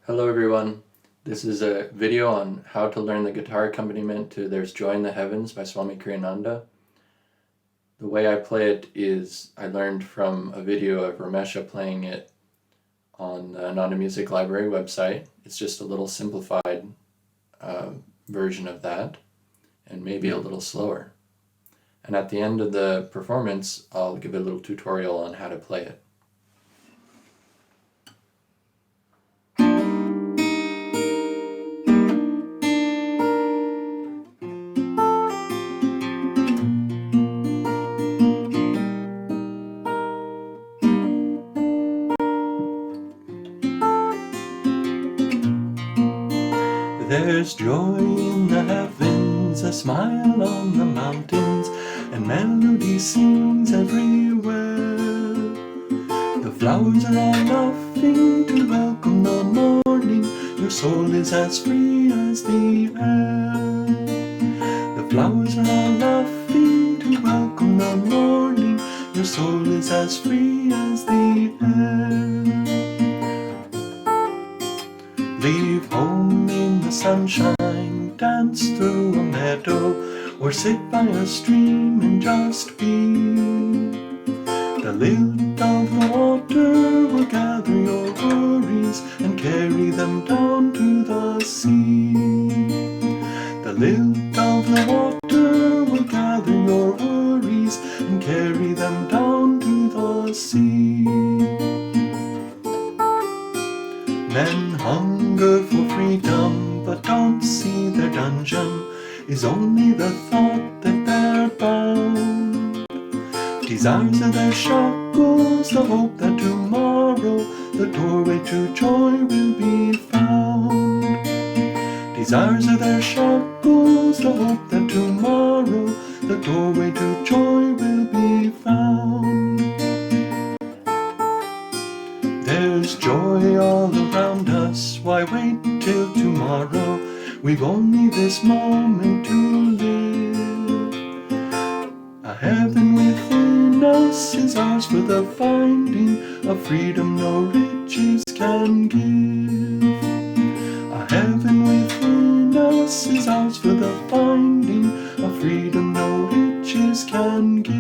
Hello everyone. This is a video on how to learn the guitar accompaniment to There's Joy in the Heavens by Swami Kriyananda. The way I play it is I learned from a video of Ramesha playing it on the Ananda Music Library website. It's just a little simplified version of that and maybe a little slower. And at the end of the performance, I'll give a little tutorial on how to play it. There's joy in the heavens, a smile on the mountains, and melody sings everywhere. The flowers are all laughing to welcome the morning. Your soul is as free as the air. The flowers are all laughing to welcome the morning. Your soul is as free as the air. Leave home in the sunshine, dance through a meadow, or sit by a stream and just be. The lilt of the water will gather your worries and carry them down to the sea. The lilt of the water will gather your worries and carry them down to the sea. Men hunger for freedom, but don't see their dungeon is only the thought that they're bound. Desires are their shackles, the hope that tomorrow the doorway to joy will be found. Desires are their shackles, the hope that tomorrow the doorway to joy will be found. There's joy all around us, why wait till tomorrow? We've only this moment to live. A heaven within us is ours for the finding, a freedom no riches can give. A heaven within us is ours for the finding, a freedom no riches can give.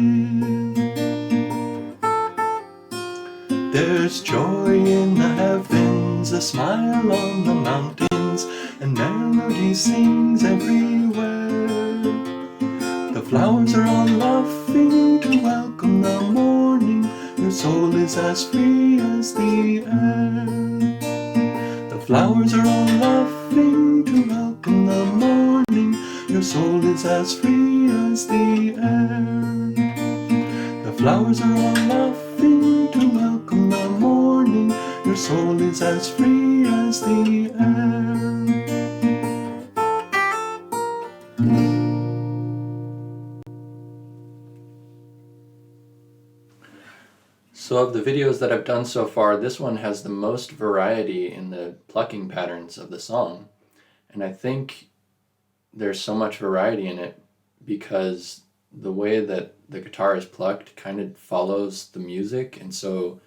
There's joy in the heavens, a smile on the mountains, and melody sings everywhere. The flowers are all laughing to welcome the morning. Your soul is as free as the air. The flowers are all laughing to welcome the morning. Your soul is as free as the air. The flowers are all laughing to welcome the morning. Your soul is as free as the air. So of the videos that I've done so far, this one has the most variety in the plucking patterns of the song. And I think there's so much variety in it because the way that the guitar is plucked kind of follows the music, and so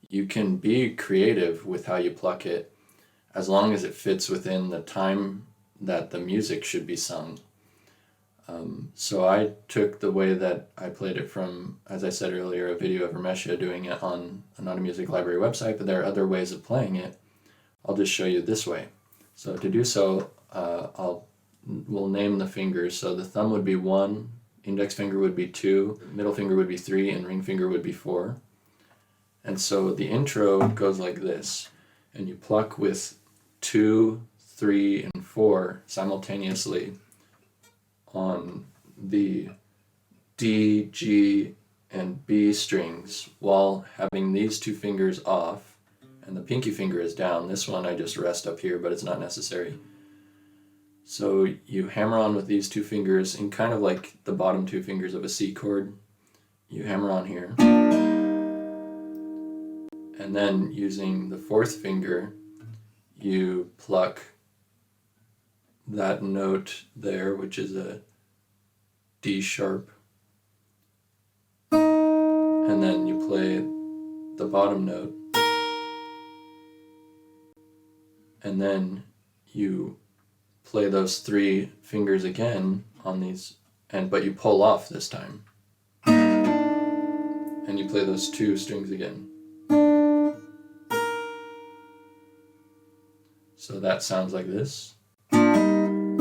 you can be creative with how you pluck it as long as it fits within the time that the music should be sung. So I took the way that I played it from, as I said earlier, a video of Ramesha doing it on Ananda Music Library website, but there are other ways of playing it. I'll just show you this way. So to do so, we'll name the fingers. So the thumb would be 1, index finger would be 2, middle finger would be 3, and ring finger would be 4. And so the intro goes like this, and you pluck with 2, 3, and 4 simultaneously on the D, G, and B strings while having these two fingers off, and the pinky finger is down. This one I just rest up here, but it's not necessary. So you hammer on with these two fingers in kind of like the bottom two fingers of a C chord. You hammer on here. And then using the fourth finger, you pluck that note there, which is a D sharp. And then you play the bottom note. and then you play those 3 fingers again on these, but you pull off this time. And you play those 2 strings again. So that sounds like this. And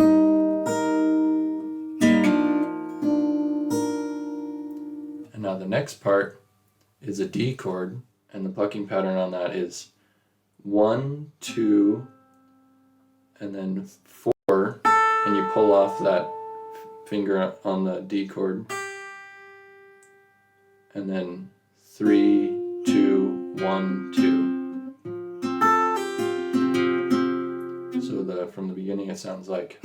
now the next part is a D chord, and the plucking pattern on that is 1, 2, and then 4, and you pull off that finger on the D chord, and then 3, 2, 1, 2. So from the beginning it sounds like.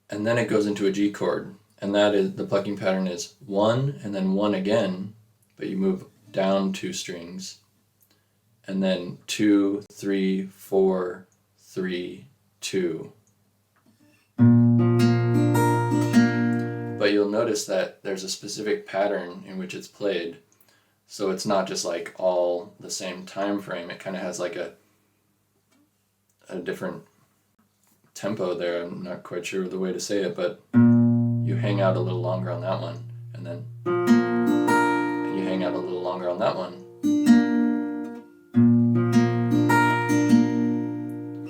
And then it goes into a G chord, and that is, the plucking pattern is 1 and then 1 again, but you move down 2 strings, and then 2, 3, 4, 3, 2. But you'll notice that there's a specific pattern in which it's played, so it's not just like all the same time frame. It kind of has like a different tempo there. I'm not quite sure the way to say it, but you hang out a little longer on that one, and then you hang out a little longer on that one.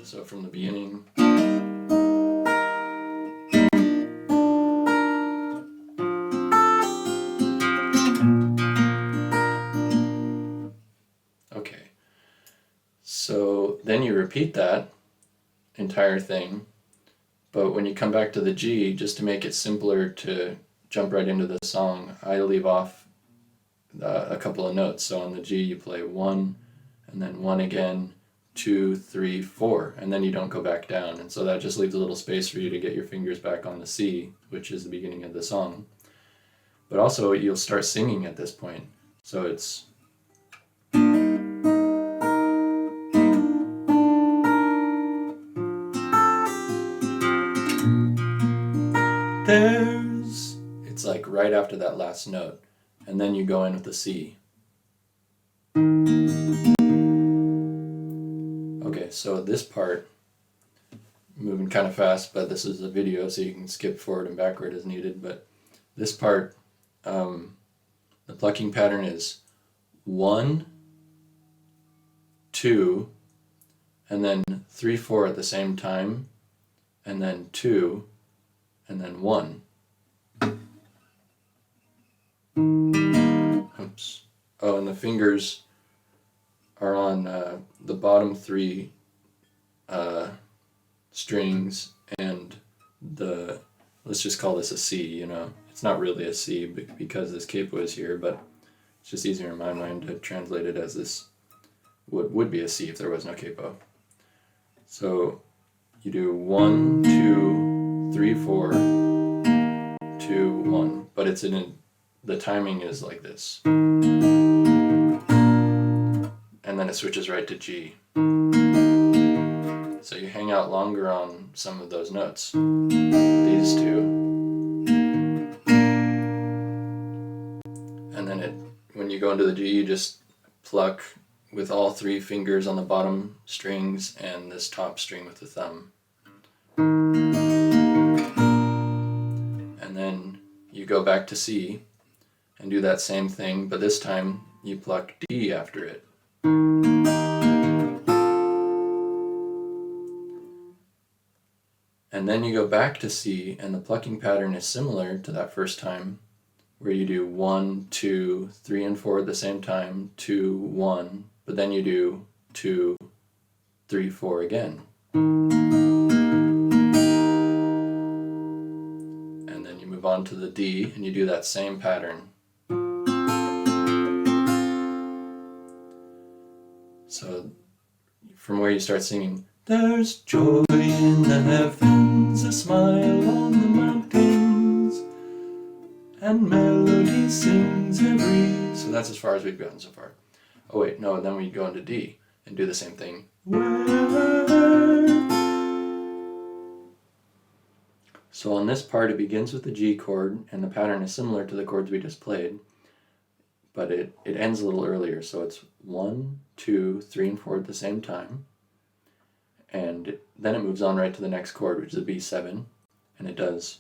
So from the beginning. Okay, so then you repeat that entire thing, but when you come back to the G, just to make it simpler to jump right into the song, I leave off a couple of notes. So on the G you play 1, and then 1 again, 2, 3, 4, and then you don't go back down, and so that just leaves a little space for you to get your fingers back on the C, which is the beginning of the song. But also you'll start singing at this point, so it's there's, it's like right after that last note, and then you go in with the C. Okay, so this part, moving kind of fast, but this is a video so you can skip forward and backward as needed, but this part, the plucking pattern is 1, 2, and then 3, 4 at the same time, and then 2, and then 1. Oops. Oh, and the fingers are on the bottom 3 strings, and let's just call this a C, you know. It's not really a C because this capo is here, but it's just easier in my mind to translate it as this would be a C if there was no capo. So you do 1, 2, 3, 4, 2, 1, but it's the timing is like this. And then it switches right to G. So you hang out longer on some of those notes, these 2. And then when you go into the G, you just pluck with all 3 fingers on the bottom strings and this top string with the thumb. And then you go back to C and do that same thing, but this time you pluck D after it. And then you go back to C, and the plucking pattern is similar to that first time, where you do 1, 2, 3, and 4 at the same time, 2, 1, but then you do 2, 3, 4 again. And then you move on to the D, and you do that same pattern. So from where you start singing, there's joy in the heavens, a smile on the mountains, and melody sings every... So that's as far as we've gotten so far. Oh wait, no, then we go into D and do the same thing. So on this part, it begins with the G chord, and the pattern is similar to the chords we just played, but it ends a little earlier. So it's 1, 2, 3, and 4 at the same time. And then it moves on right to the next chord, which is a B7, and it does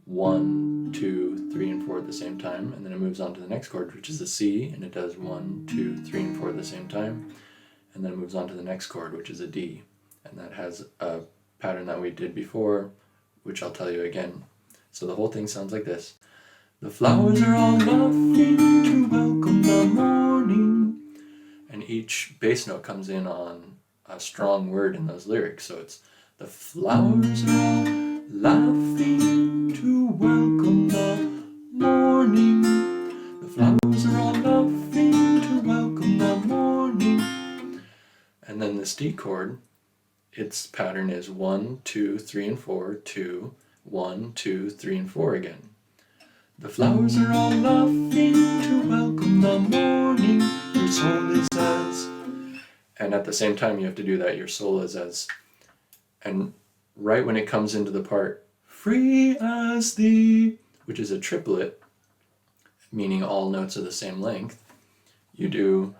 1, 2, 3, and 4 at the same time. And then it moves on to the next chord, which is a C, and it does 1, 2, 3, and 4 at the same time. And then it moves on to the next chord, which is a D. And that has a pattern that we did before, which I'll tell you again. So the whole thing sounds like this. The flowers are all laughing to welcome the morning. And each bass note comes in on a strong word in those lyrics. So it's the flowers are all laughing to welcome the morning. The flowers are all laughing to welcome the morning. And then this D chord, its pattern is 1, 2, 3, and 4, 2, 1, 2, 3, and 4 again. The flowers are all laughing to welcome the morning. Your soul is as. And at the same time, you have to do that. Your soul is as. And right when it comes into the part, free as thee, which is a triplet, meaning all notes are the same length, you do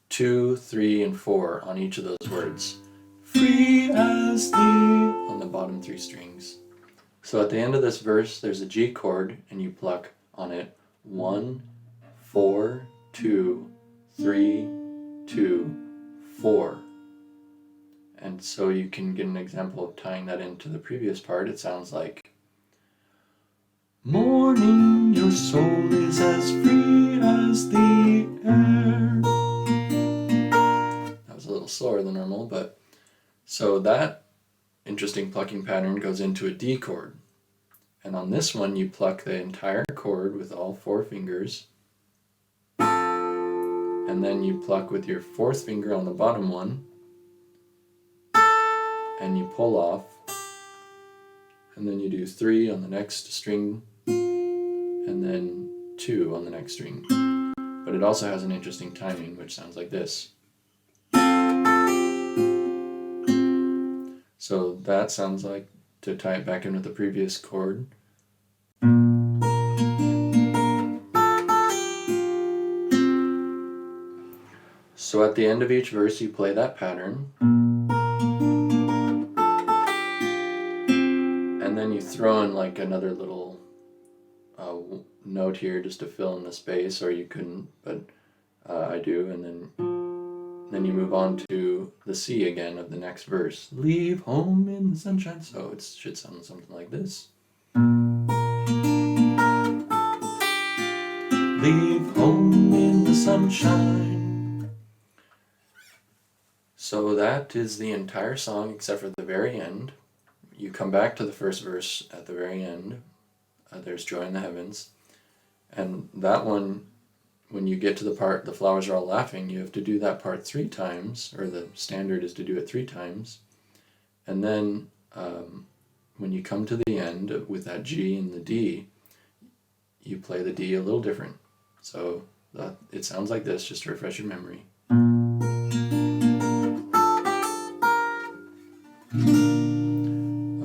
2, 3, and 4 on each of those words. Free as thee on the bottom 3 strings. So at the end of this verse, there's a G chord, and you pluck on it 1, 4, 2, 3, 2, 4. And so you can get an example of tying that into the previous part. It sounds like, morning, your soul is as free as the air. That was a little slower than normal, but so that interesting plucking pattern goes into a D chord. And on this one, you pluck the entire chord with all 4 fingers. And then you pluck with your 4th finger on the bottom one. And you pull off. And then you do 3 on the next string. And then 2 on the next string. But it also has an interesting timing, which sounds like this. So that sounds like, to tie it back in with the previous chord. So at the end of each verse, you play that pattern. And then you throw in like another little note here just to fill in the space, or you couldn't, but I do. And then you move on to the C again of the next verse. Leave home in the sunshine. So it should sound something like this. Leave home in the sunshine. So that is the entire song except for the very end. You come back to the first verse at the very end. There's joy in the heavens. And that one, when you get to the part, the flowers are all laughing, you have to do that part 3 times, or the standard is to do it 3 times. And then when you come to the end with that G and the D, you play the D a little different. So it sounds like this, just to refresh your memory.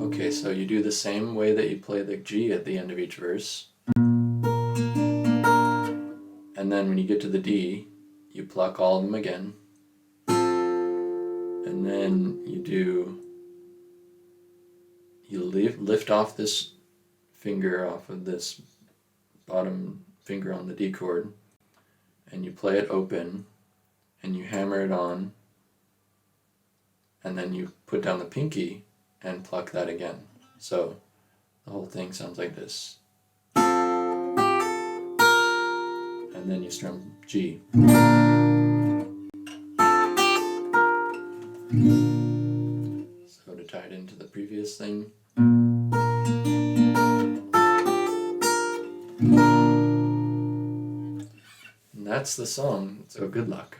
Okay, so you do the same way that you play the G at the end of each verse. And then when you get to the D, you pluck all of them again. And then you lift off this finger off of this bottom finger on the D chord, and you play it open, and you hammer it on, and then you put down the pinky and pluck that again. So the whole thing sounds like this. And then you strum G. So to tie it into the previous thing. And that's the song, so good luck.